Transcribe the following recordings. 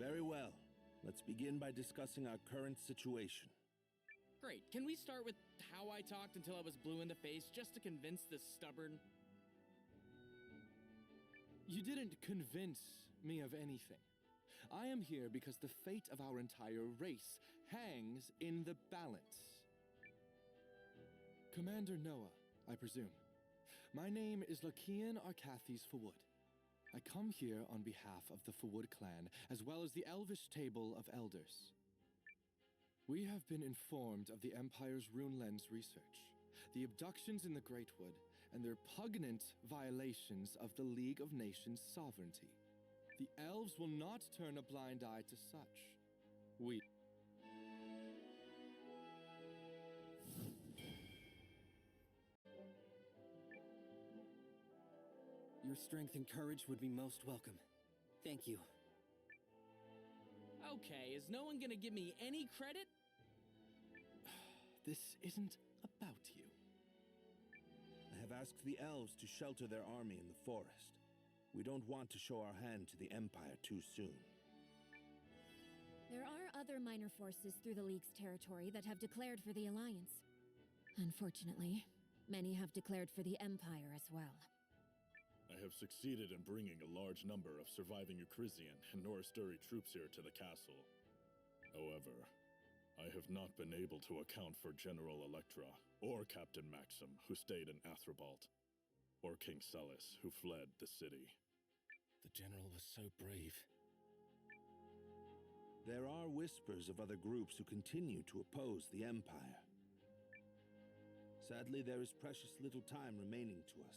Very well. Let's begin by discussing our current situation. Great. Can we start with how I talked until I was blue in the face just to convince this stubborn... You didn't convince me of anything. I am here because the fate of our entire race hangs in the balance. Commander Noah, I presume. My name is Lakian Arcathes Fawud. I come here on behalf of the Fawud clan, as well as the Elvish Table of Elders. We have been informed of the Empire's Rune Lens research, the abductions in the Greatwood, and their repugnant violations of the League of Nations' sovereignty. The elves will not turn a blind eye to such. Your strength and courage would be most welcome. Thank you. Okay, is no one gonna give me any credit? This isn't about you. I have asked the elves to shelter their army in the forest. We don't want to show our hand to the Empire too soon. There are other minor forces through the League's territory that have declared for the Alliance. Unfortunately, many have declared for the Empire as well. I have succeeded in bringing a large number of surviving Eucrisian and Norasturi troops here to the castle. However, I have not been able to account for General Electra, or Captain Maxim, who stayed in Athribalt, or King Celis, who fled the city. The General was so brave. There are whispers of other groups who continue to oppose the Empire. Sadly, there is precious little time remaining to us.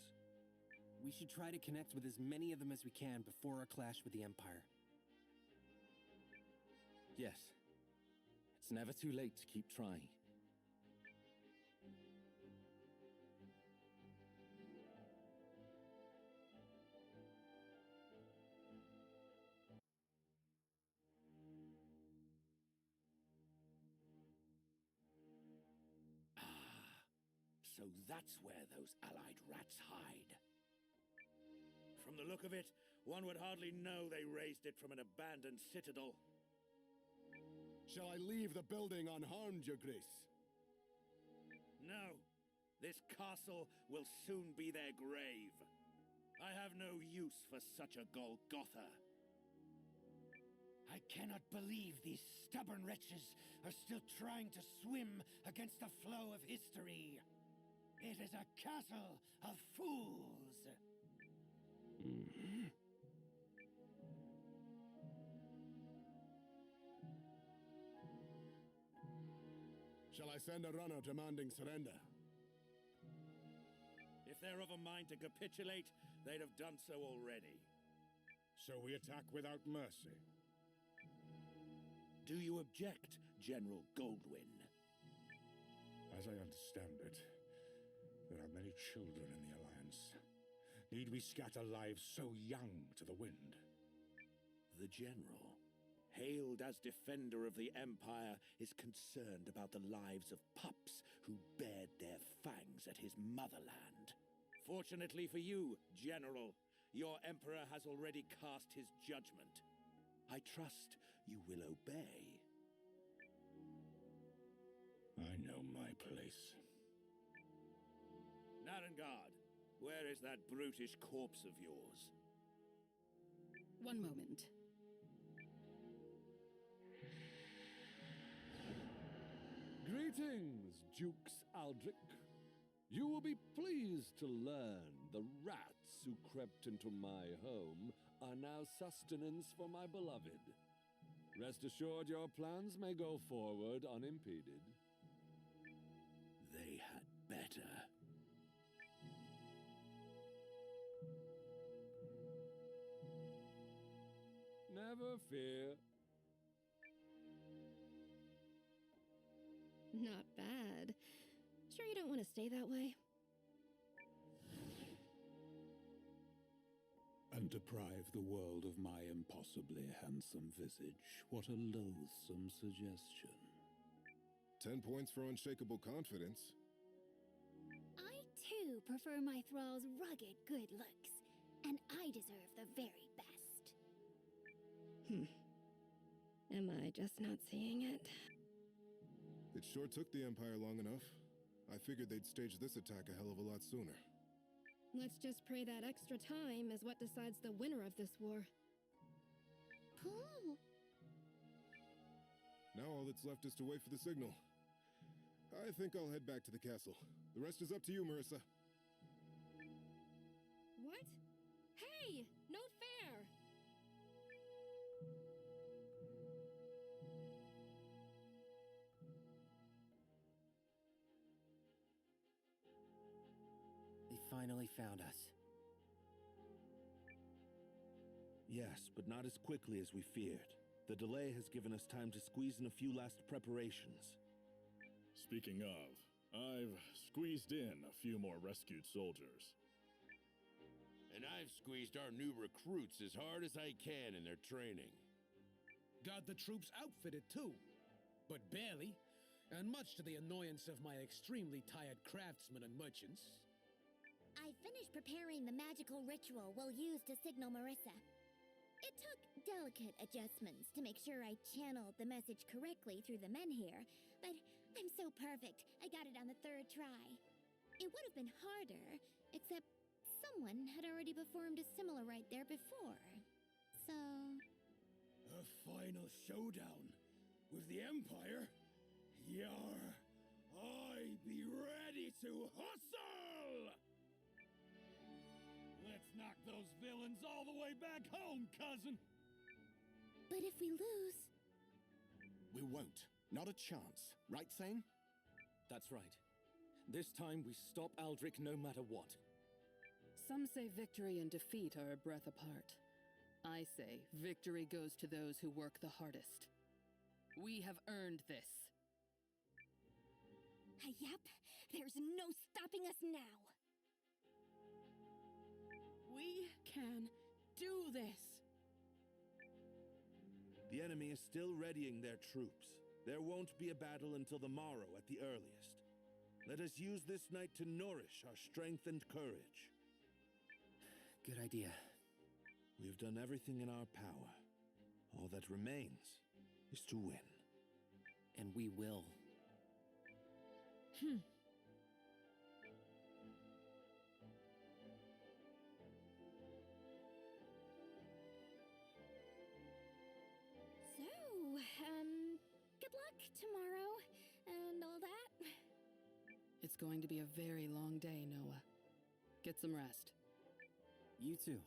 We should try to connect with as many of them as we can before our clash with the Empire. Yes. It's never too late to keep trying. So that's where those allied rats hide. From the look of it, one would hardly know they raised it from an abandoned citadel. Shall I leave the building unharmed, Your Grace? No. This castle will soon be their grave. I have no use for such a Golgotha. I cannot believe these stubborn wretches are still trying to swim against the flow of history. It is a castle of fools. Shall I send a runner demanding surrender? If they're of a mind to capitulate, they'd have done so already. So we attack without mercy? Do you object, General Goldwyn? As I understand it, there are many children in the Alliance. Need we scatter lives so young to the wind? The General, hailed as defender of the Empire, is concerned about the lives of pups who bared their fangs at his motherland. Fortunately for you, General, your Emperor has already cast his judgment. I trust you will obey. I know my place. Narengard, where is that brutish corpse of yours? One moment. Greetings, Dukes Aldrich. You will be pleased to learn the rats who crept into my home are now sustenance for my beloved. Rest assured your plans may go forward unimpeded. They had better. Never fear. Not bad. Sure you don't want to stay that way? And deprive the world of my impossibly handsome visage. What a loathsome suggestion. 10 points for unshakable confidence. I, too, prefer my thrall's rugged good looks, and I deserve the very best. Am I just not seeing it? It sure took the Empire long enough. I figured they'd stage this attack a hell of a lot sooner. Let's just pray that extra time is what decides the winner of this war. Cool. Now all that's left is to wait for the signal. I think I'll head back to the castle. The rest is up to you, Marissa. What? Hey! No fair! They finally found us. Yes, but not as quickly as we feared. The delay has given us time to squeeze in a few last preparations. Speaking of, I've squeezed in a few more rescued soldiers. And I've squeezed our new recruits as hard as I can in their training. Got the troops outfitted too, but barely, and much to the annoyance of my extremely tired craftsmen and merchants. I finished preparing the magical ritual we'll use to signal Marissa. It took delicate adjustments to make sure I channeled the message correctly through the men here, but I'm so perfect, I got it on the 3rd try. It would have been harder, except someone had already performed a similar rite there before. So... A final showdown with the Empire? Yar! I be ready to hustle! Let's knock those villains all the way back home, cousin! But if we lose... We won't. Not a chance. Right, Thane? That's right. This time we stop Aldrich no matter what. Some say victory and defeat are a breath apart. I say victory goes to those who work the hardest. We have earned this. Yep, there's no stopping us now. We can do this! The enemy is still readying their troops. There won't be a battle until the morrow at the earliest. Let us use this night to nourish our strength and courage. Good idea. We've done everything in our power. All that remains is to win. And we will. So, good luck tomorrow and all that. It's going to be a very long day, Noah. Get some rest. You too.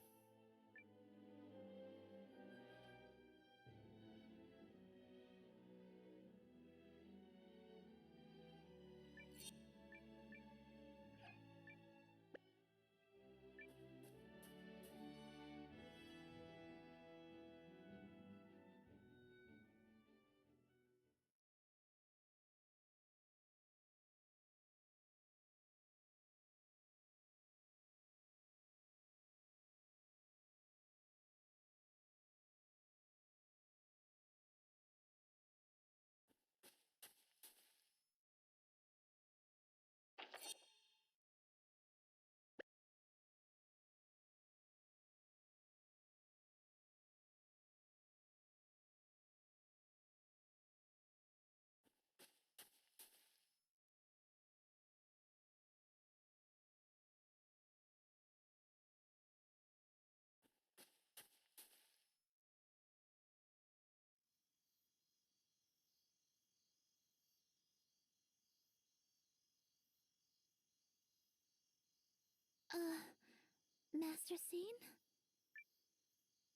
Master Scene?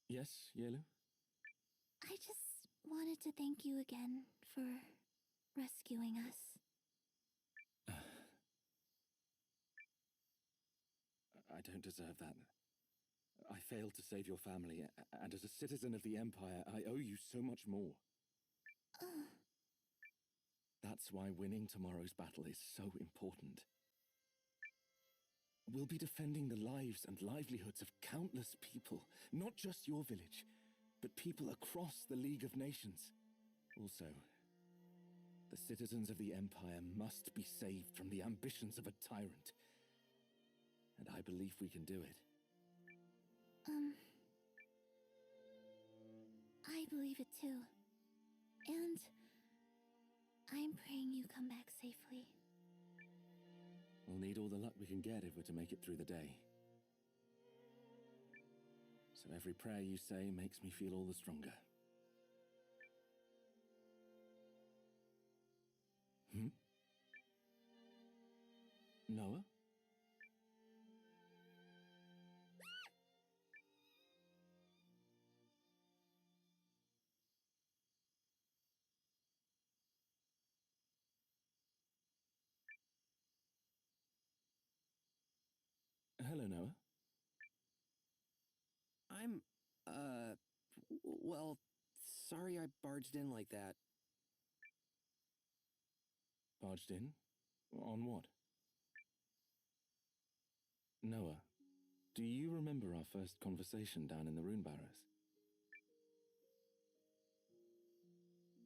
Yes, Yelu? I just wanted to thank you again for rescuing us. I don't deserve that. I failed to save your family, and as a citizen of the Empire, I owe you so much more. That's why winning tomorrow's battle is so important. We'll be defending the lives and livelihoods of countless people, not just your village, but people across the League of Nations. Also, the citizens of the Empire must be saved from the ambitions of a tyrant. And I believe we can do it. I believe it too. And I'm praying you come back safely. We'll need all the luck we can get if we're to make it through the day. So every prayer you say makes me feel all the stronger. Noah? Hello, Noah. I'm, well, sorry I barged in like that. Barged in? On what? Noah, do you remember our first conversation down in the Rune Barrows?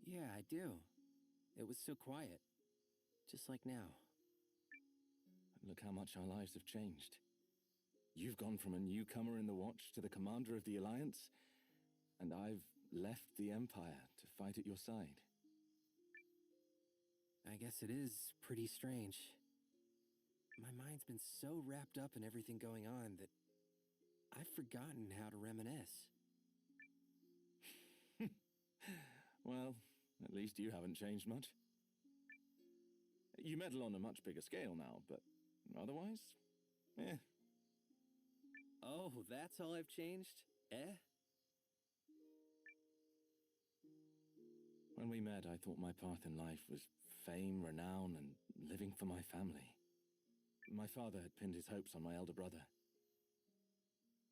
Yeah, I do. It was so quiet. Just like now. Look how much our lives have changed. You've gone from a newcomer in the Watch to the commander of the Alliance, and I've left the Empire to fight at your side. I guess it is pretty strange. My mind's been so wrapped up in everything going on that I've forgotten how to reminisce. Well, at least you haven't changed much. You meddle on a much bigger scale now, but otherwise, eh. Oh, that's all I've changed? Eh? When we met, I thought my path in life was fame, renown, and living for my family. My father had pinned his hopes on my elder brother.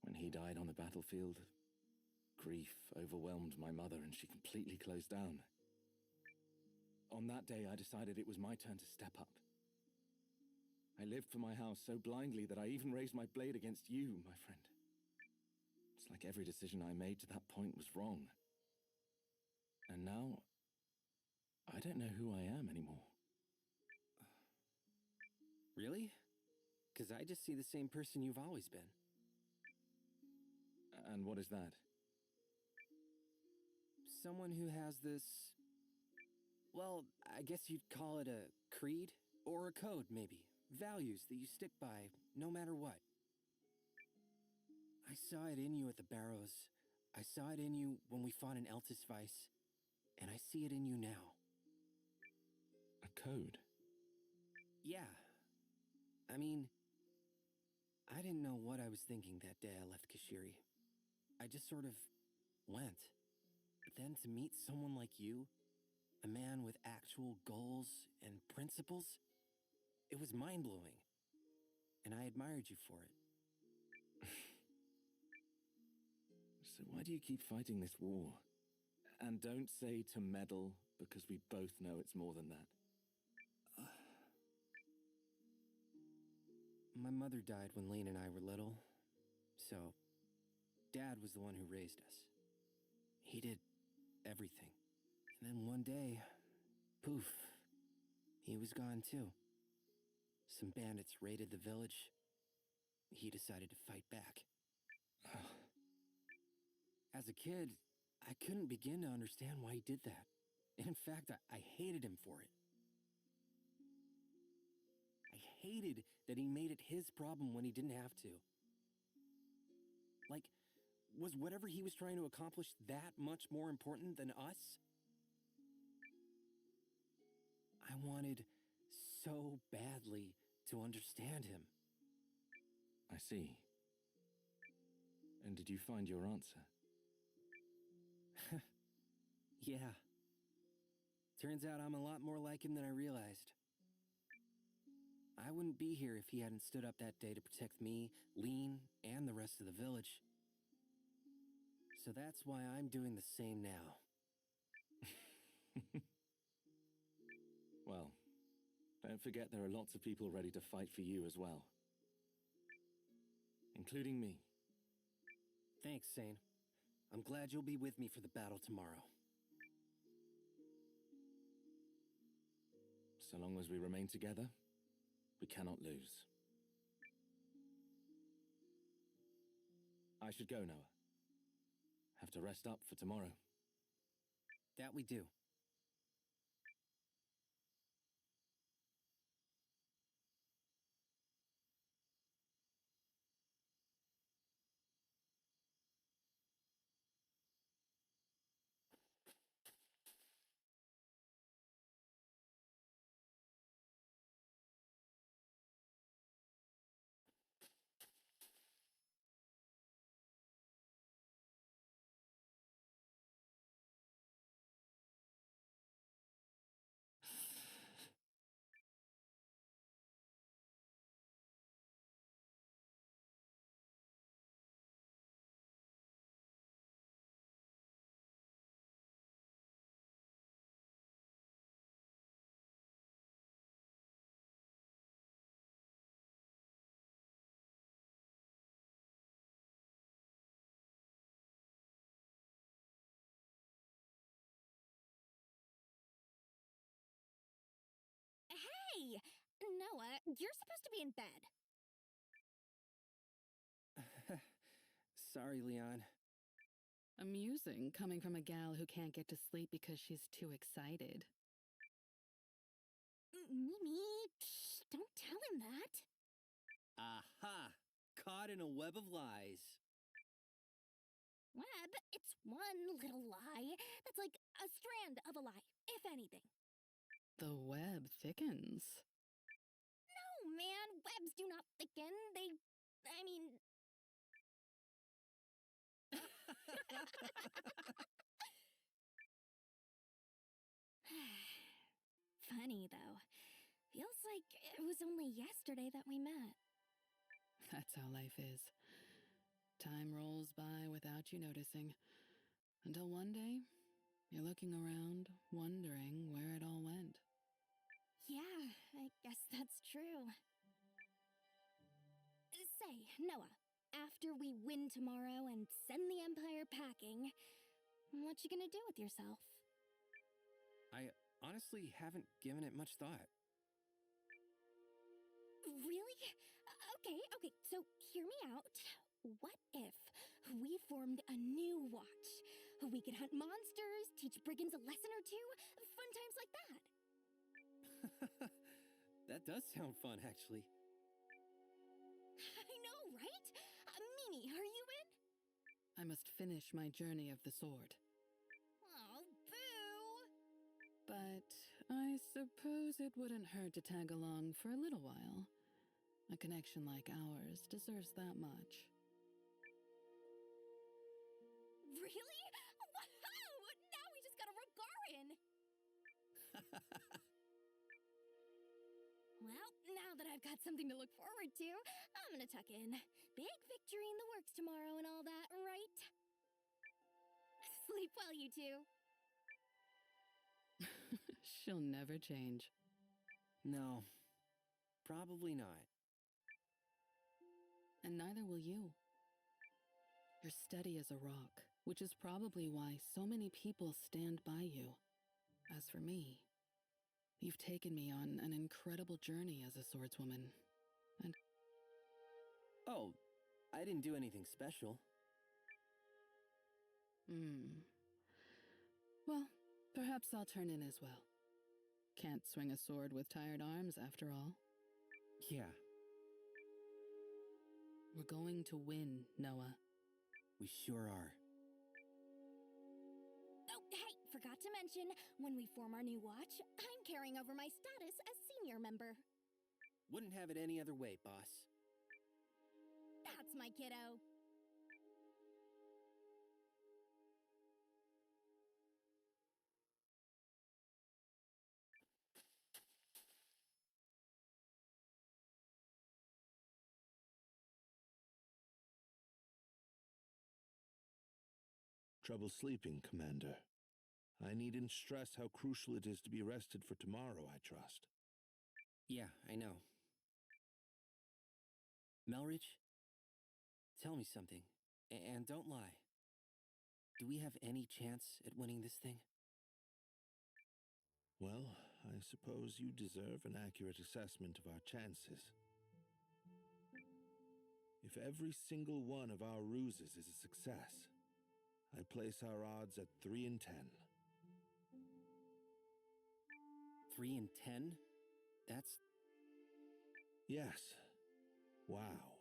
When he died on the battlefield, grief overwhelmed my mother and she completely closed down. On that day, I decided it was my turn to step up. I lived for my house so blindly that I even raised my blade against you, my friend. It's like every decision I made to that point was wrong. And now, I don't know who I am anymore. Really? 'Cause I just see the same person you've always been. And what is that? Someone who has this... Well, I guess you'd call it a creed? Or a code, maybe. Values that you stick by, no matter what. I saw it in you at the Barrows. I saw it in you when we fought in Eltisvice. And I see it in you now. A code? Yeah. I mean, I didn't know what I was thinking that day I left Kashiri. I just sort of went. But then to meet someone like you, a man with actual goals and principles, it was mind-blowing. And I admired you for it. So why do you keep fighting this war? And don't say to meddle, because we both know it's more than that. My mother died when Lane and I were little, so Dad was the one who raised us. He did everything. And then one day, poof, he was gone too. Some bandits raided the village. He decided to fight back. As a kid, I couldn't begin to understand why he did that. In fact, I hated him for it. I hated that he made it his problem when he didn't have to. Like, was whatever he was trying to accomplish that much more important than us? I wanted so badly to understand him. I see. And did you find your answer? Yeah. Turns out I'm a lot more like him than I realized. I wouldn't be here if he hadn't stood up that day to protect me, Lean, and the rest of the village. So that's why I'm doing the same now. Well, don't forget there are lots of people ready to fight for you as well. Including me. Thanks, Sane. I'm glad you'll be with me for the battle tomorrow. So long as we remain together, we cannot lose. I should go, Noah. Have to rest up for tomorrow. That we do. Noah, you're supposed to be in bed. Sorry, Leon. Amusing, coming from a gal who can't get to sleep because she's too excited. Mimi, psh, don't tell him that. Aha! Caught in a web of lies. Web, it's one little lie. That's like a strand of a lie, if anything. The web thickens. No, man, webs do not thicken. I mean... Funny, though. Feels like it was only yesterday that we met. That's how life is. Time rolls by without you noticing. Until one day, you're looking around, wondering where it all went. Yeah, I guess that's true. Say, Noah, after we win tomorrow and send the Empire packing, what you gonna do with yourself? I honestly haven't given it much thought. Really? Okay, so hear me out. What if we formed a new watch? We could hunt monsters, teach brigands a lesson or two, fun times like that. That does sound fun, actually. I know, right? Mimi, are you in? I must finish my journey of the sword. Oh, boo! But I suppose it wouldn't hurt to tag along for a little while. A connection like ours deserves that much. Really? Wow! Now we just got a Rogarin! Well, now that I've got something to look forward to, I'm gonna tuck in. Big victory in the works tomorrow and all that, right? Sleep well, you two. She'll never change. No, probably not. And neither will you. You're steady as a rock, which is probably why so many people stand by you. As for me, you've taken me on an incredible journey as a swordswoman, and... Oh, I didn't do anything special. Well, perhaps I'll turn in as well. Can't swing a sword with tired arms, after all. Yeah. We're going to win, Noah. We sure are. Oh, hey, forgot to mention, when we form our new watch, I'm carrying over my status as senior member. Wouldn't have it any other way, boss. That's my kiddo. Trouble sleeping, Commander. I needn't stress how crucial it is to be rested for tomorrow, I trust. Yeah, I know. Melridge, tell me something, and don't lie. Do we have any chance at winning this thing? Well, I suppose you deserve an accurate assessment of our chances. If every single one of our ruses is a success, I place our odds at 3 in 10. 3 in 10? That's... Yes. Wow.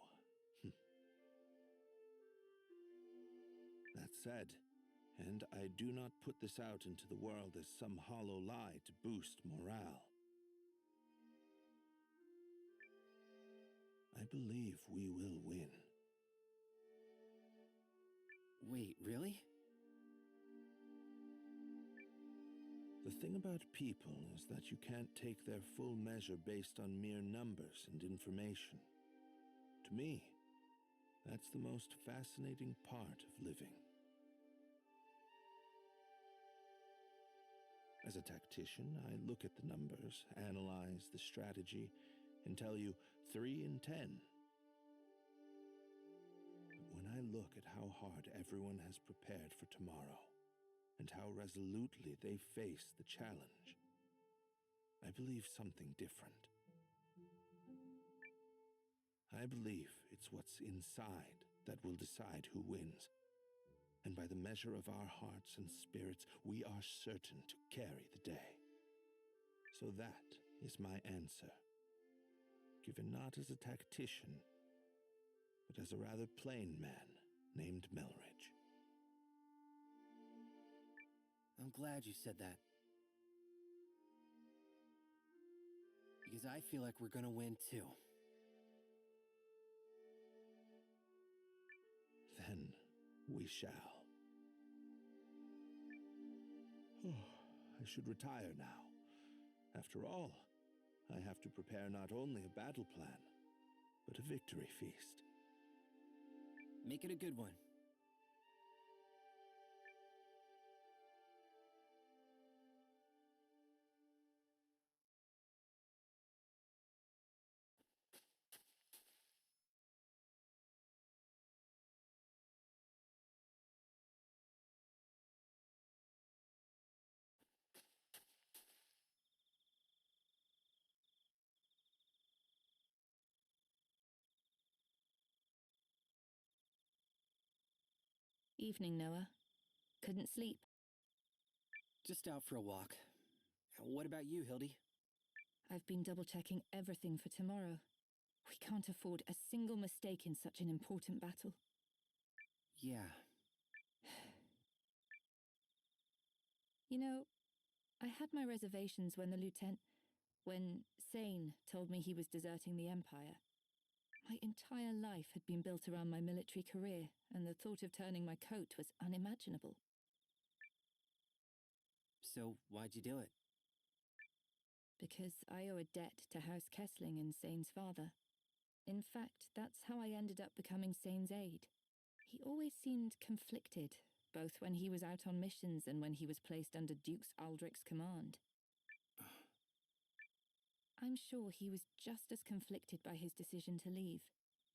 That said, and I do not put this out into the world as some hollow lie to boost morale. I believe we will win. Wait, really? The thing about people is that you can't take their full measure based on mere numbers and information. To me, that's the most fascinating part of living. As a tactician, I look at the numbers, analyze the strategy, and tell you 3 in 10. But when I look at how hard everyone has prepared for tomorrow, and how resolutely they face the challenge, I believe something different. I believe it's what's inside that will decide who wins. And by the measure of our hearts and spirits, we are certain to carry the day. So that is my answer. Given not as a tactician, but as a rather plain man named Melridge. I'm glad you said that. Because I feel like we're gonna win too. Then we shall. I should retire now. After all, I have to prepare not only a battle plan, but a victory feast. Make it a good one. Evening, Noah. Couldn't sleep. Just out for a walk. What about you, Hildy? I've been double-checking everything for tomorrow. We can't afford a single mistake in such an important battle. Yeah. You know, I had my reservations when when Sane told me he was deserting the Empire. My entire life had been built around my military career, and the thought of turning my coat was unimaginable. So, why'd you do it? Because I owe a debt to House Kessling and Sane's father. In fact, that's how I ended up becoming Sane's aide. He always seemed conflicted, both when he was out on missions and when he was placed under Dukes Aldrich's command. I'm sure he was just as conflicted by his decision to leave,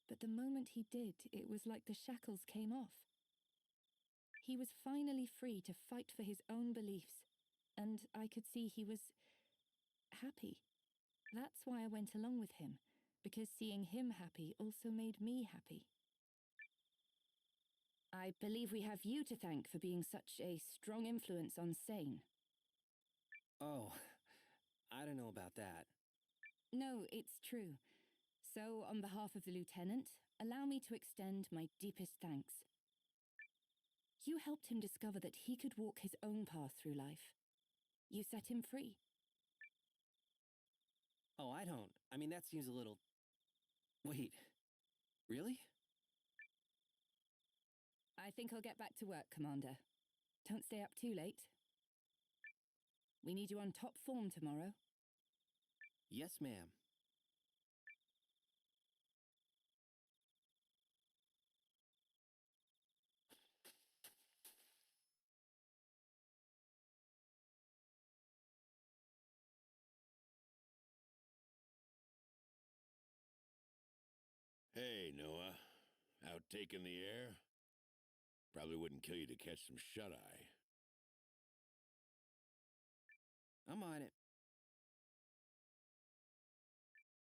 but the moment he did, it was like the shackles came off. He was finally free to fight for his own beliefs, and I could see he was happy. That's why I went along with him, because seeing him happy also made me happy. I believe we have you to thank for being such a strong influence on Sane. Oh, I don't know about that. No, it's true. So, on behalf of the Lieutenant, allow me to extend my deepest thanks. You helped him discover that he could walk his own path through life. You set him free. Oh, I don't. I mean, that seems a little... Wait, really? I think I'll get back to work, Commander. Don't stay up too late. We need you on top form tomorrow. Yes, ma'am. Hey, Noah. Out taking the air? Probably wouldn't kill you to catch some shut-eye. I'm on it.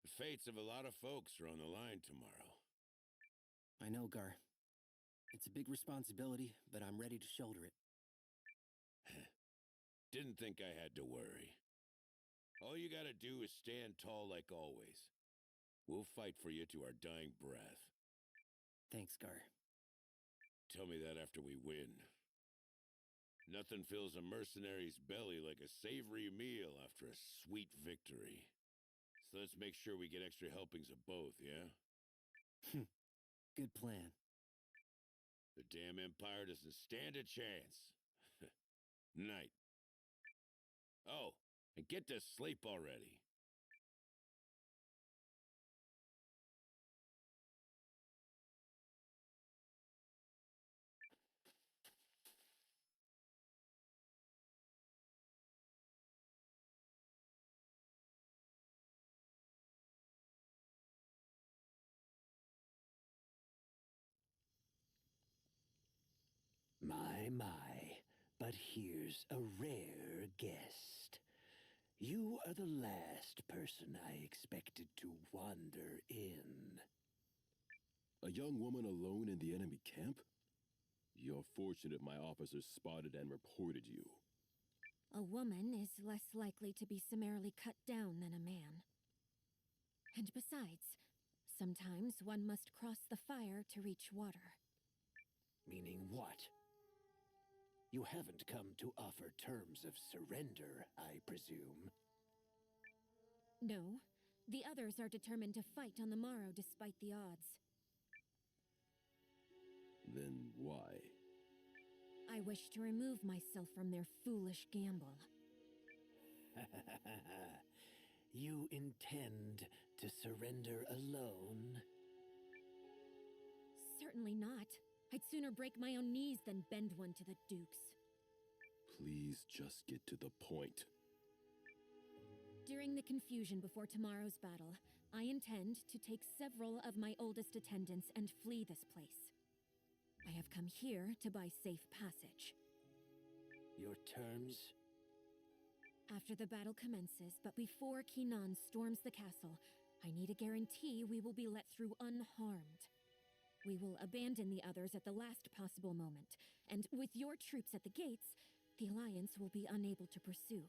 The fates of a lot of folks are on the line tomorrow. I know, Gar. It's a big responsibility, but I'm ready to shoulder it. Didn't think I had to worry. All you gotta do is stand tall like always. We'll fight for you to our dying breath. Thanks, Gar. Tell me that after we win. Nothing fills a mercenary's belly like a savory meal after a sweet victory. So let's make sure we get extra helpings of both, yeah? Good plan. The damn Empire doesn't stand a chance. Night. Oh, and get to sleep already. My, but here's a rare guest. You are the last person I expected to wander in. A young woman alone in the enemy camp? You're fortunate my officers spotted and reported you. A woman is less likely to be summarily cut down than a man. And besides, sometimes one must cross the fire to reach water. Meaning what? You haven't come to offer terms of surrender, I presume. No, the others are determined to fight on the morrow despite the odds. Then why? I wish to remove myself from their foolish gamble. You intend to surrender alone? Certainly not. I'd sooner break my own knees than bend one to the Duke's. Please just get to the point. During the confusion before tomorrow's battle, I intend to take several of my oldest attendants and flee this place. I have come here to buy safe passage. Your terms? After the battle commences, but before Kinan storms the castle, I need a guarantee we will be let through unharmed. We will abandon the others at the last possible moment, and with your troops at the gates, the Alliance will be unable to pursue.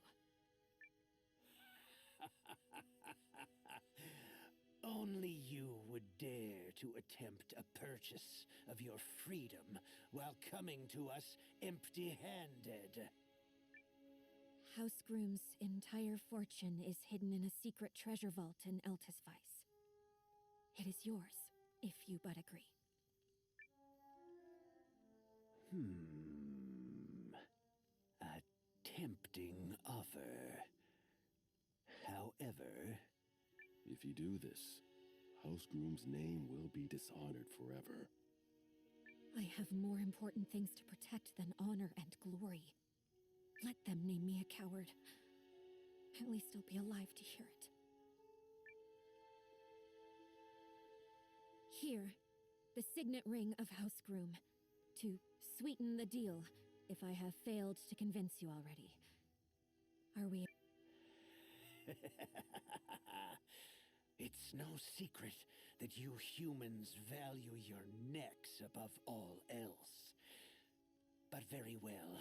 Only you would dare to attempt a purchase of your freedom while coming to us empty-handed. House Groom's entire fortune is hidden in a secret treasure vault in Eltisvice. It is yours, if you but agree. A tempting offer. However... If you do this, House Groom's name will be dishonored forever. I have more important things to protect than honor and glory. Let them name me a coward. At least I'll be alive to hear it. Here, the signet ring of House Groom, to sweeten the deal if I have failed to convince you already. Are we... It's no secret that you humans value your necks above all else. But very well,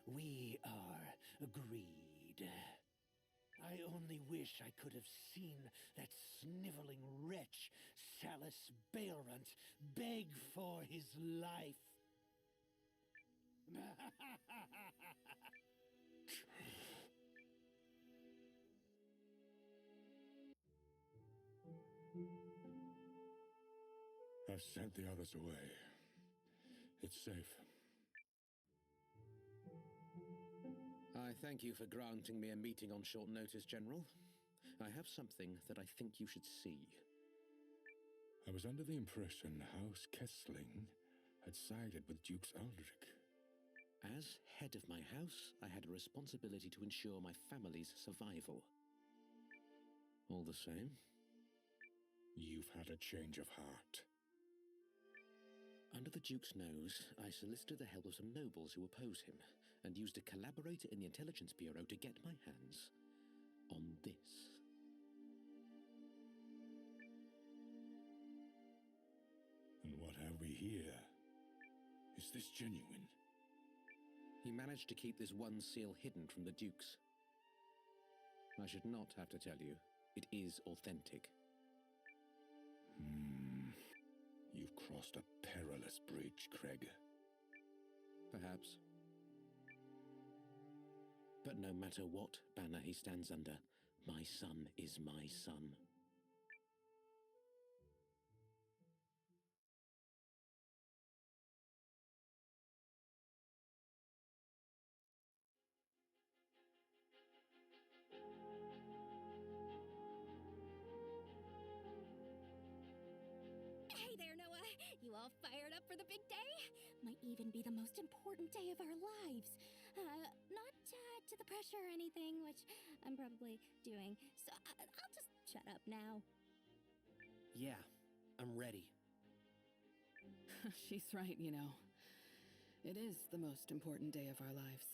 we are agreed. I only wish I could have seen that sniveling wretch, Salus Baelrunt, beg for his life. I've sent the others away. It's safe. I thank you for granting me a meeting on short notice, General. I have something that I think you should see. I was under the impression House Kessling had sided with Dukes Aldrich. As head of my house, I had a responsibility to ensure my family's survival. All the same... You've had a change of heart. Under the Duke's nose, I solicited the help of some nobles who oppose him, and used a collaborator in the Intelligence Bureau to get my hands on this. And what have we here? Is this genuine? He managed to keep this one seal hidden from the Dukes. I should not have to tell you, it is authentic. You've crossed a perilous bridge, Craig. Perhaps. But no matter what banner he stands under, my son is my son. Hey there, Noah! You all fired up for the big day? Might even be the most important day of our lives. Not to the pressure or anything, which I'm probably doing, so I'll just shut up now. Yeah, I'm ready. She's right, you know. It is the most important day of our lives.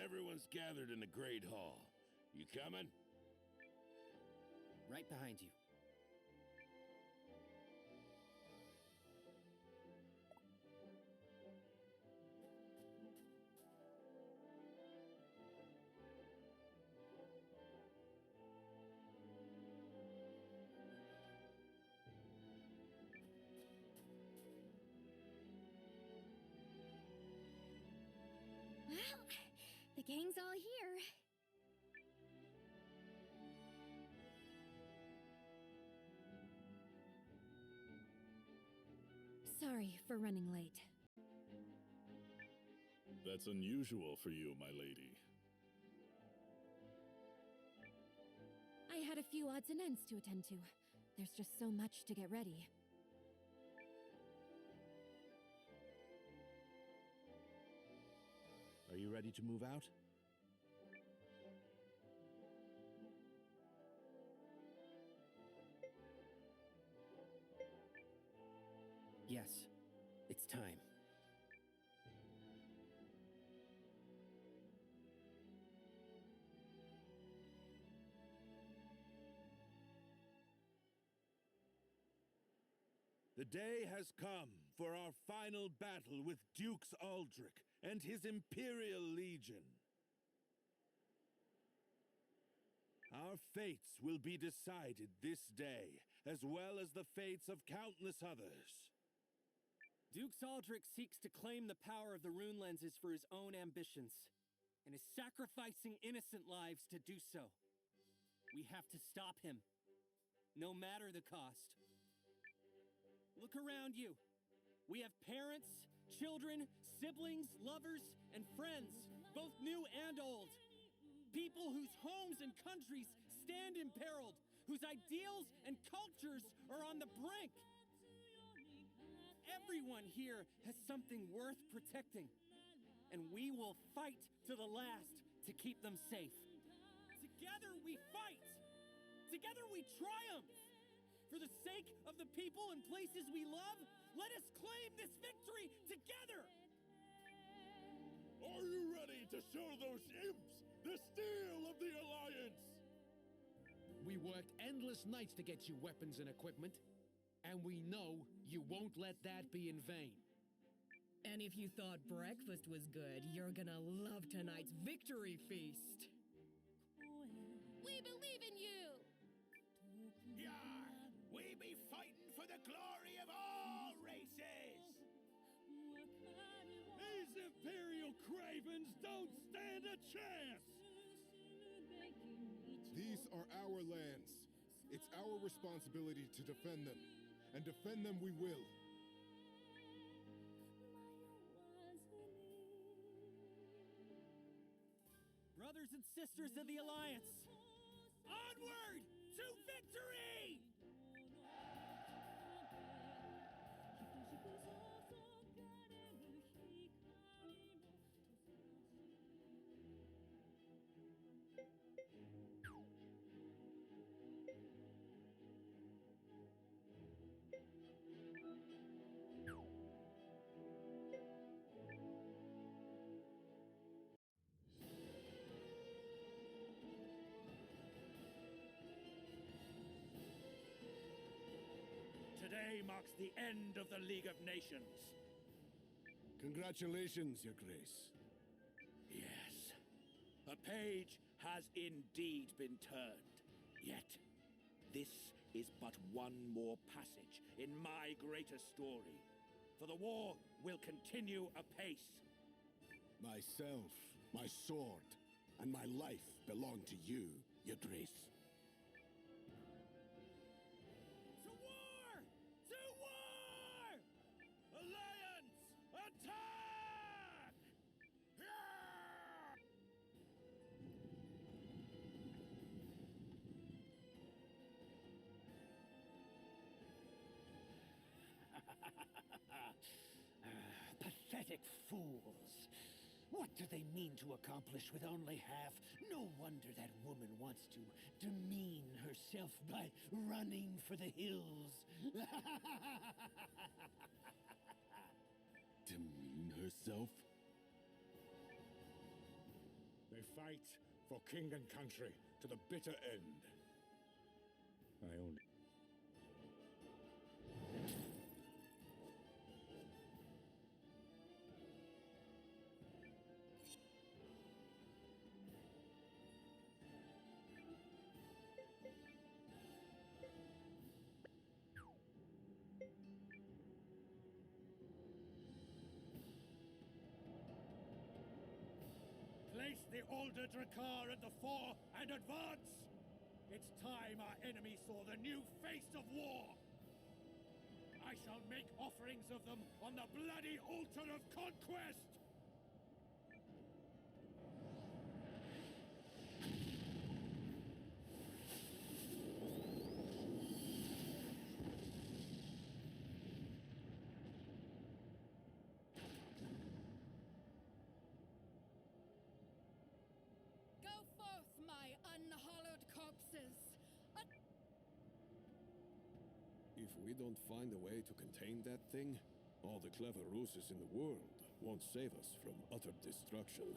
Everyone's gathered in the Great Hall. You coming? Right behind you. Sorry for running late. That's unusual for you, my lady. I had a few odds and ends to attend to. There's just so much to get ready. Are you ready to move out? Yes, it's time. The day has come for our final battle with Dukes Aldrich and his Imperial Legion. Our fates will be decided this day, as well as the fates of countless others. Dukes Aldrich seeks to claim the power of the rune lenses for his own ambitions, and is sacrificing innocent lives to do so. We have to stop him, no matter the cost. Look around you. We have parents, children, siblings, lovers, and friends, both new and old. People whose homes and countries stand imperiled, whose ideals and cultures are on the brink. Everyone here has something worth protecting, and we will fight to the last to keep them safe. Together we fight! Together we triumph! For the sake of the people and places we love, let us claim this victory together! Are you ready to show those imps the steel of the Alliance? We worked endless nights to get you weapons and equipment, and we know you won't let that be in vain. And if you thought breakfast was good, you're gonna love tonight's victory feast. We believe in you! Yar! We be fighting for the glory of all races! These Imperial cravens don't stand a chance! These are our lands. It's our responsibility to defend them. And defend them we will. Brothers and sisters of the Alliance, onward to victory! Today marks the end of the League of Nations. Congratulations, Your Grace. Yes, a page has indeed been turned. Yet, this is but one more passage in my greater story. For the war will continue apace. Myself, my sword, and my life belong to you, Your Grace. To war! To war! Alliance, attack! Pathetic fools. What do they mean to accomplish with only half? No wonder that woman wants to demean herself by running for the hills. Demean herself? They fight for king and country to the bitter end. I only... Place the older Drakkar at the fore and advance! It's time our enemy saw the new face of war! I shall make offerings of them on the bloody altar of conquest! Go forth, my unhallowed corpses! If we don't find a way to contain that thing, all the clever ruses in the world won't save us from utter destruction.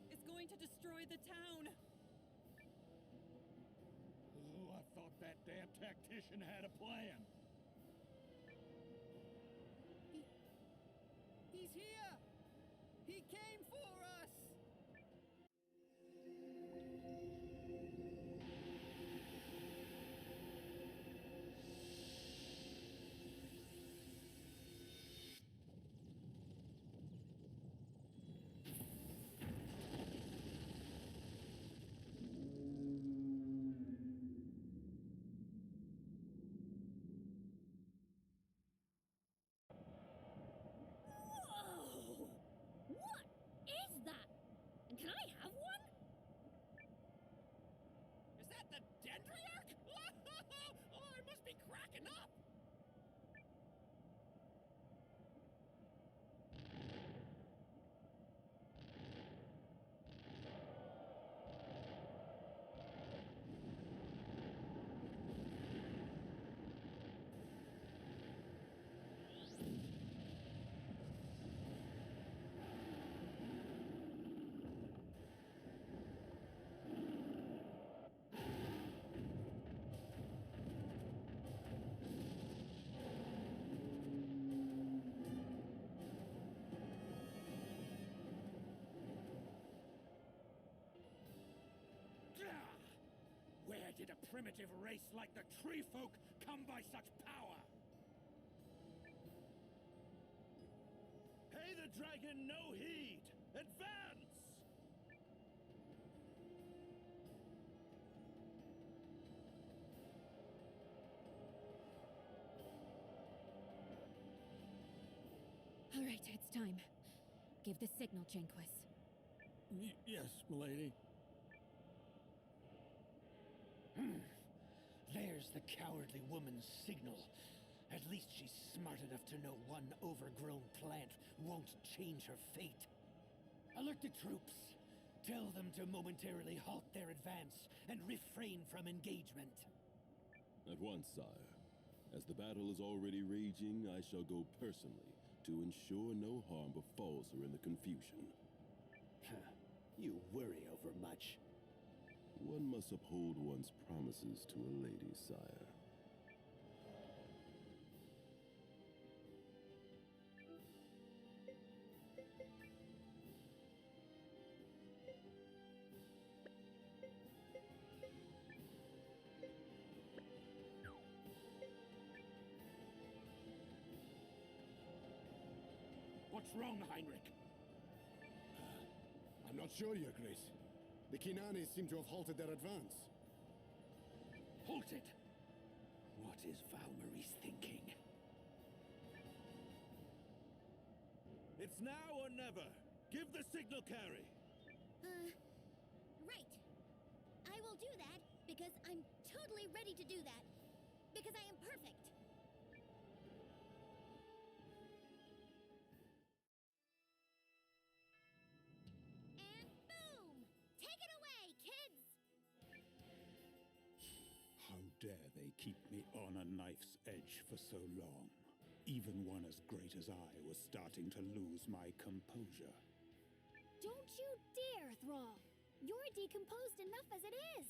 It's going to destroy the town! Oh, I thought that damn tactician had a plan. He's here! He came for us! Whoa! What is that? And can I have one? Is that the Dendriarch? Oh, I must be cracking up! Where did a primitive race like the tree folk come by such power? Pay the dragon no heed! Advance! All right, it's time. Give the signal, Jenquist. Yes, milady. There's the cowardly woman's signal. At least she's smart enough to know one overgrown plant won't change her fate. Alert the troops. Tell them to momentarily halt their advance and refrain from engagement. At once, sire. As the battle is already raging, I shall go personally to ensure no harm befalls her in the confusion. You worry over much. One must uphold one's promises to a lady, sire. What's wrong, Heinrich? I'm not sure, Your Grace. The Kinanes seem to have halted their advance. Halted? What is Valmyrie's thinking? It's now or never. Give the signal, Carrie. Right. I will do that because I'm totally ready to do that. Because I am perfect. And boom! Take it away, kids! How dare they keep me on a knife's edge for so long? Even one as great as I was starting to lose my composure. Don't you dare, Thrall! You're decomposed enough as it is!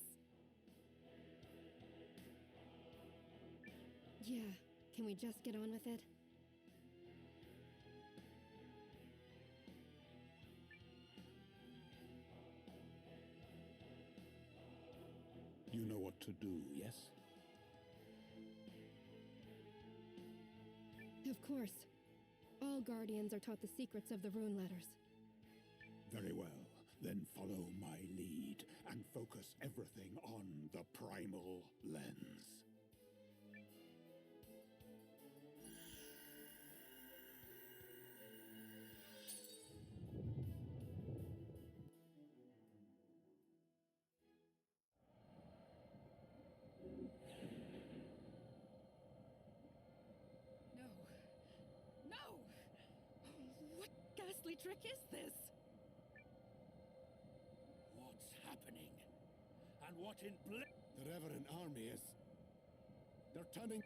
Yeah, can we just get on with it? You know what to do, yes? Of course. All Guardians are taught the secrets of the rune letters. Very well. Then follow my lead and focus everything on the primal lens. No! What ghastly trick is this? What's happening? And what in The Revenant army is... They're turning...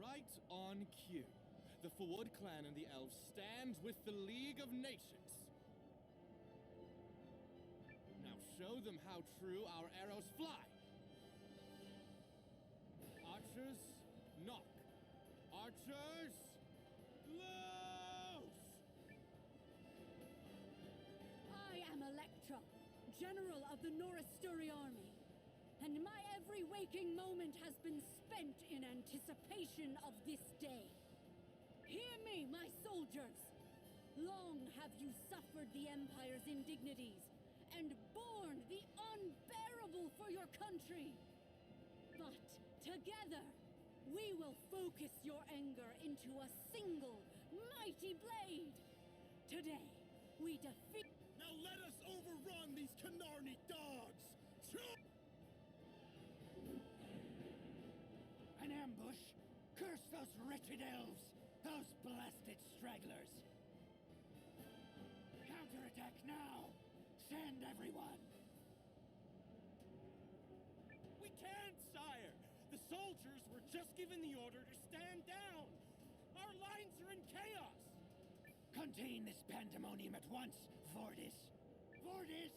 Right on cue. The Fawad clan and the elves stand with the League of Nations. Now show them how true our arrows fly. Archers, knock. Archers, loose! I am Electra, General of the Norasturi army, and my every waking moment has been spent in anticipation of this day. Hear me, my soldiers! Long have you suffered the Empire's indignities, and borne the unbearable for your country. But together, we will focus your anger into a single, mighty blade. Today, we defeat... Now let us overrun these Canarni dogs! An ambush? Curse those wretched elves! Those blasted stragglers! Counterattack now! Send everyone! We can't, sire! The soldiers were just given the order to stand down! Our lines are in chaos! Contain this pandemonium at once, Vordis! Vordis!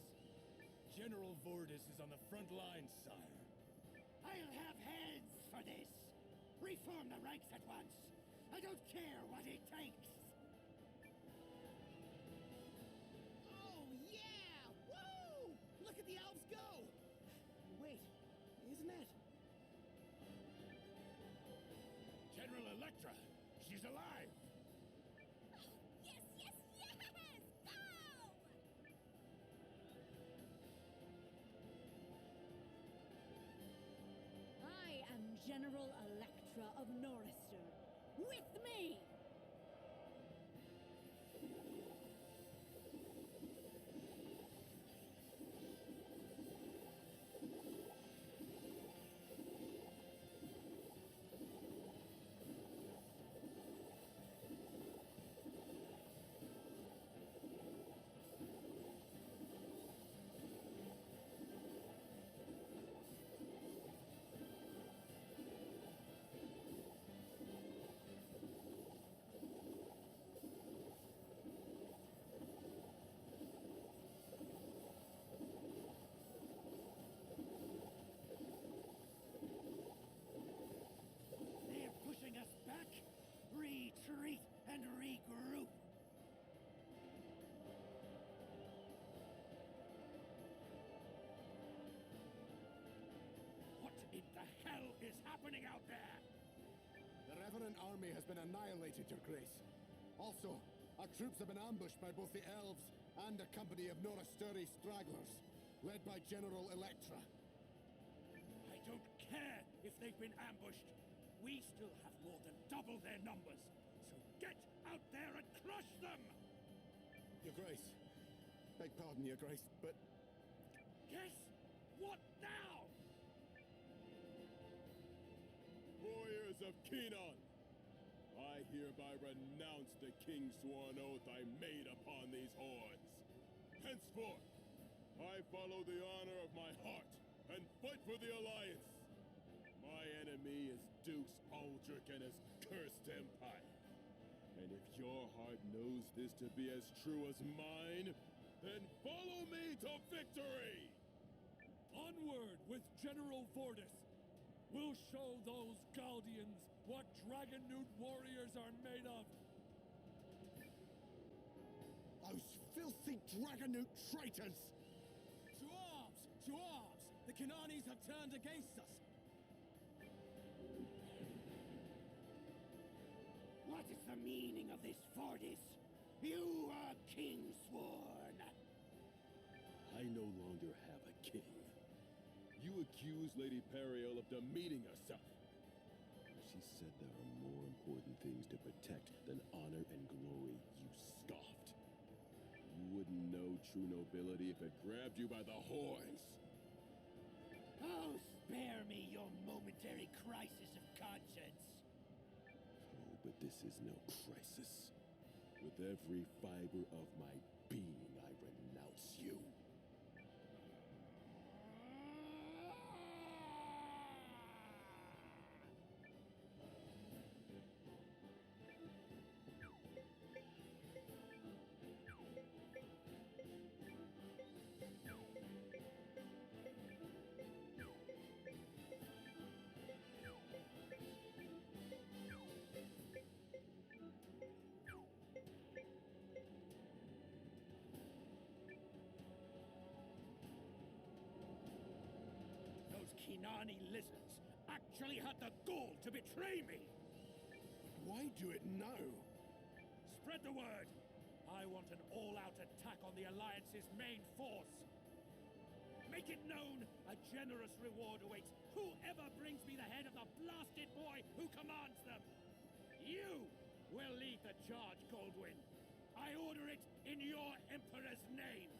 General Vordis is on the front lines, sire. I'll have heads for this! Reform the ranks at once! I don't care what it takes! Oh, yeah! Woo! Look at the elves go! Wait, isn't that... General Electra! She's alive! Yes, yes, yes! Go! I am General Electra of Norrister. With me! They're pushing us back! Retreat and regroup! What in the hell is happening out there? The Revenant army has been annihilated, Your Grace. Also, our troops have been ambushed by both the elves and a company of Norasturi stragglers, led by General Electra. I don't care if they've been ambushed. We still have more than double their numbers. So get out there and crush them! Your Grace. Beg pardon, Your Grace, but... Yes? What now? Warriors of Kenon, I hereby renounce the king-sworn oath I made upon these hordes. Henceforth, I follow the honor of my heart and fight for the Alliance. My enemy is Dukes Aldrich and his cursed empire. And if your heart knows this to be as true as mine, then follow me to victory! Onward with General Vordis! We'll show those Galdians what Dragonute warriors are made of. Those filthy Dragonute traitors! To arms! To arms! The Kinanis have turned against us! What is the meaning of this, Fortis? You are Kingsworn! I no longer have a king. You accuse Lady Periel of demeaning herself. She said there are more important things to protect than honor and glory, you scoffed. You wouldn't know true nobility if it grabbed you by the horns. Oh, spare me your momentary crisis of conscience. Oh, but this is no crisis. With every fiber of my being, I renounce you. Kinani lizards actually had the gall to betray me! Why do it now? Spread the word! I want an all-out attack on the Alliance's main force! Make it known a generous reward awaits whoever brings me the head of the blasted boy who commands them! You will lead the charge, Goldwyn! I order it in your Emperor's name!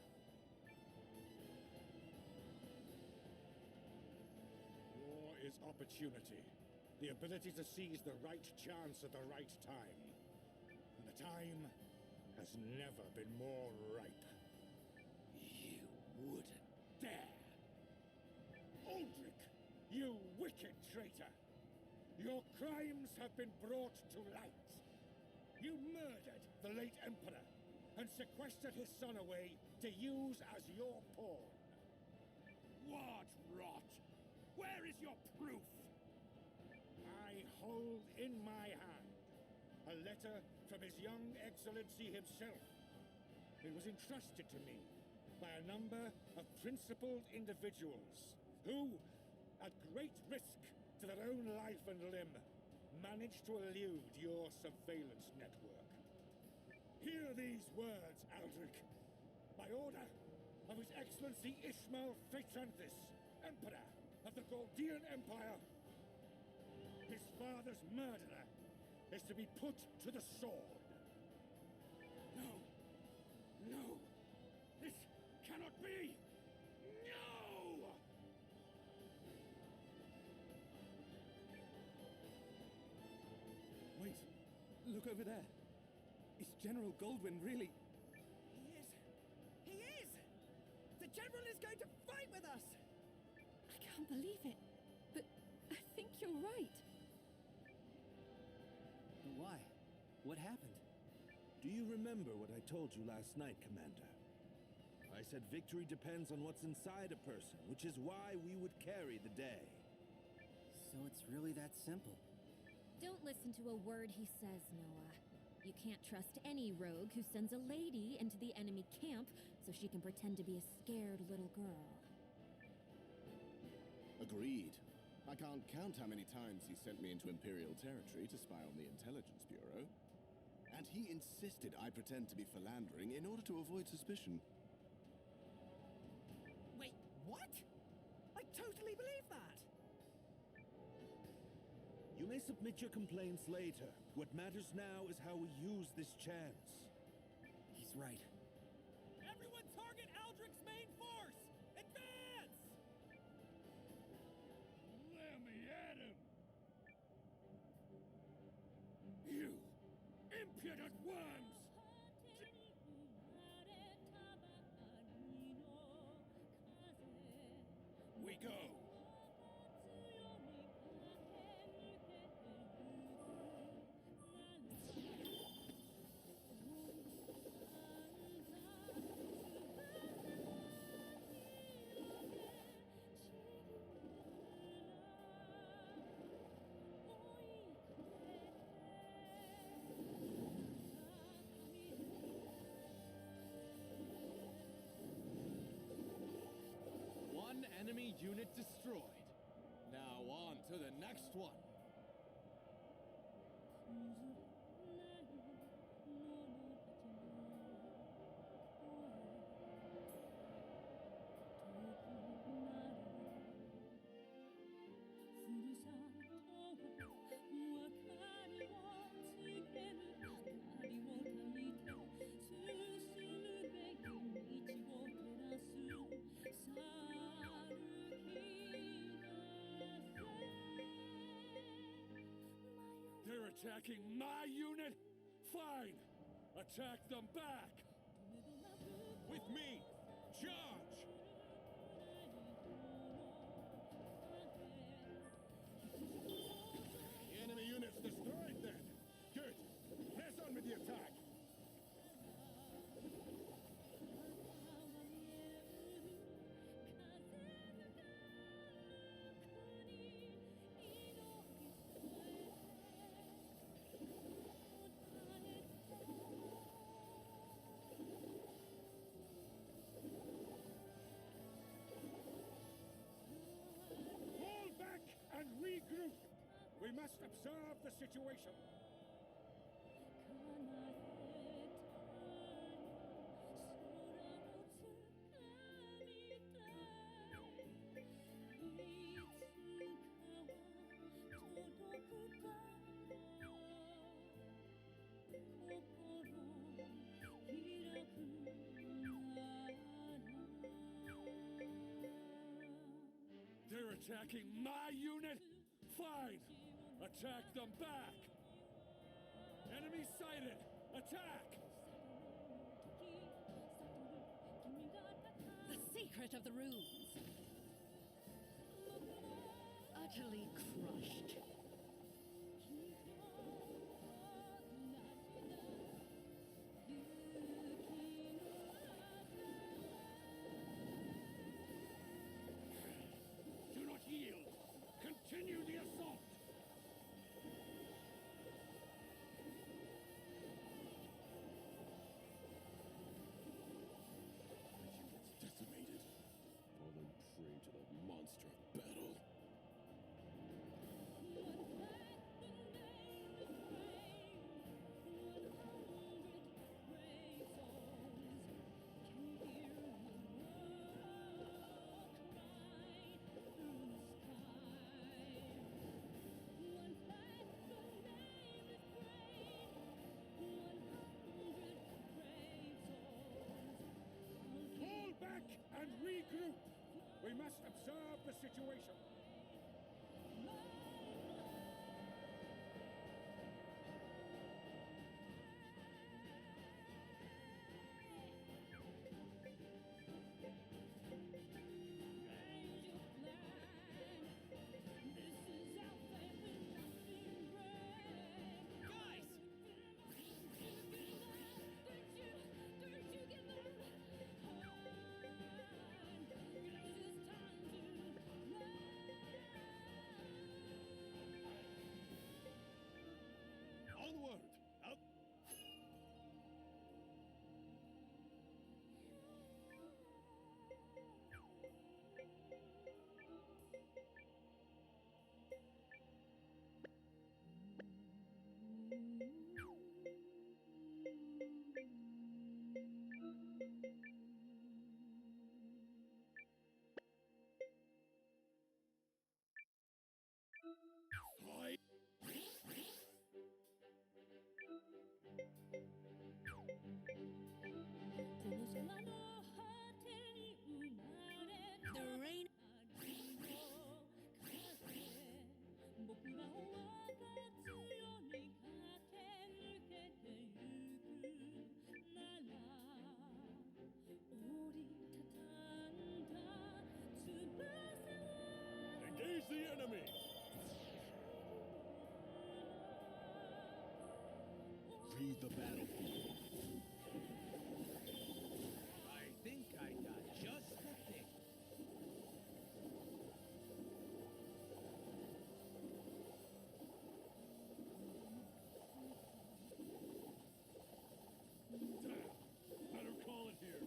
Is opportunity. The ability to seize the right chance at the right time. And the time has never been more ripe. You wouldn't dare! Aldrich, you wicked traitor! Your crimes have been brought to light. You murdered the late Emperor and sequestered his son away to use as your pawn. What rot! Where is your proof? I hold in my hand a letter from His Young Excellency himself. It was entrusted to me by a number of principled individuals who, at great risk to their own life and limb, managed to elude your surveillance network. Hear these words, Aldrich. By order of His Excellency Ishmael Phaetranthus, Emperor of the Galdean Empire, his father's murderer is to be put to the sword. No! No! This cannot be! No! Wait, look over there. Is General Goldwyn really... He is! He is! The General is going to fight with us! I can't believe it, but I think you're right. But why? What happened? Do you remember what I told you last night, Commander? I said victory depends on what's inside a person, which is why we would carry the day. So it's really that simple. Don't listen to a word he says, Noah. You can't trust any rogue who sends a lady into the enemy camp so she can pretend to be a scared little girl. Agreed. I can't count how many times he sent me into Imperial territory to spy on the Intelligence Bureau. And he insisted I pretend to be philandering in order to avoid suspicion. Wait, what? I totally believe that! You may submit your complaints later. What matters now is how we use this chance. He's right. Everyone target Aldrich's main force! Advance! Let me at him! You impudent worms! We go! unit destroyed. Now on to the next one. They're attacking my unit? Fine! Attack them back! With me! Charge! The enemy unit's destroyed then. Good. Press on with the attack. Fall back and regroup! We must observe the situation. They're attacking my unit? Fine! Attack them back! Enemy sighted! Attack! The secret of the runes. Utterly crushed. Do not yield! Continue the assault! Decimated. Fallen prey to the monster of battle. Fall back and regroup! We must observe the situation. Onward! Out! The rain. Engage the enemy! Read the battlefield. I think I got just the thing. Better call it here.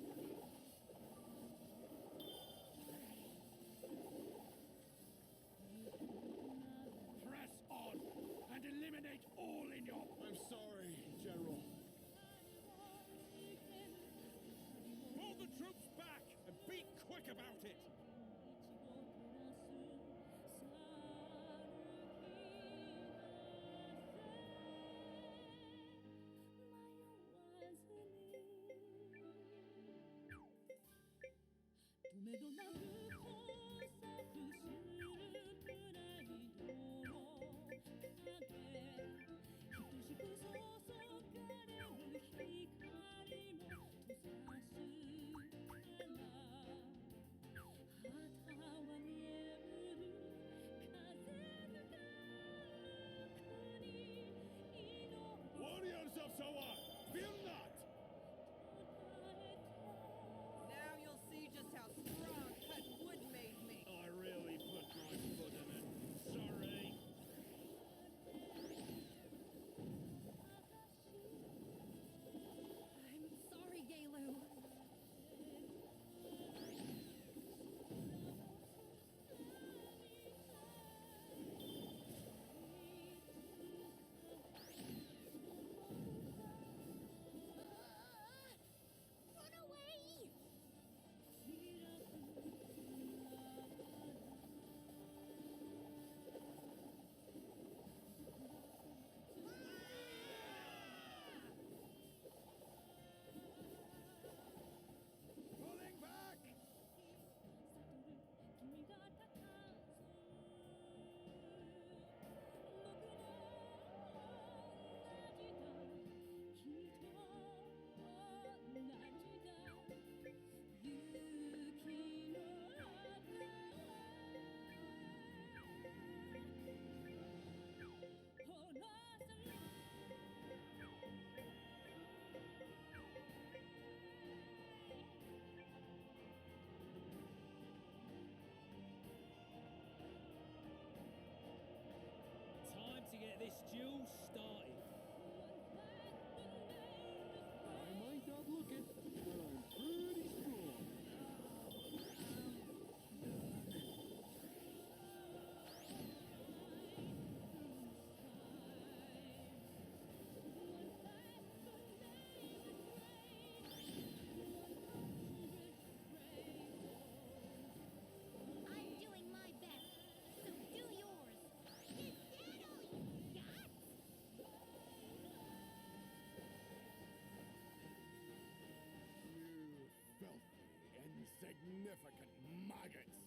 insignificant maggots.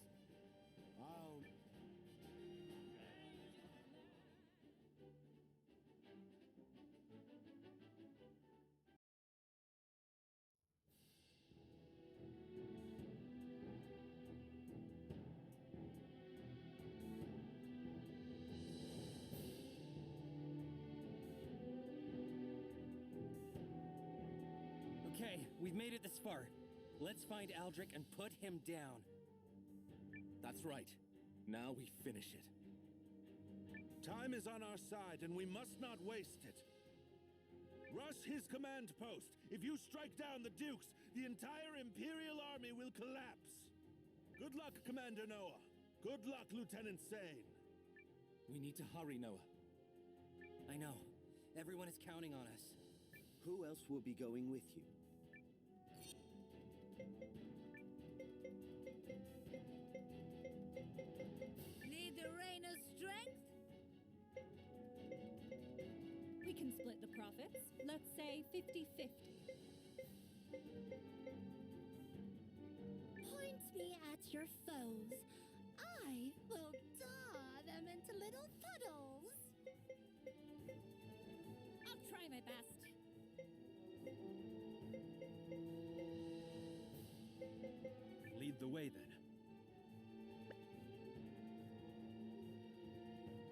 I'll... Okay, we've made it this far. Let's find Aldrich and put him down. That's right. Now we finish it. Time is on our side, and we must not waste it. Rush his command post. If you strike down the Dukes, the entire Imperial army will collapse. Good luck, Commander Noah. Good luck, Lieutenant Sane. We need to hurry, Noah. I know. Everyone is counting on us. Who else will be going with you? Need the reign of strength? We can split the profits. Let's say 50-50. Point me at your foes. I will daw them into little puddles. I'll try my best. Lead the way, then.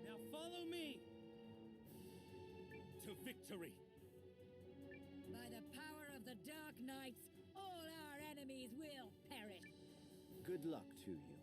Now follow me! To victory! By the power of the Dark Knights, all our enemies will perish. Good luck to you.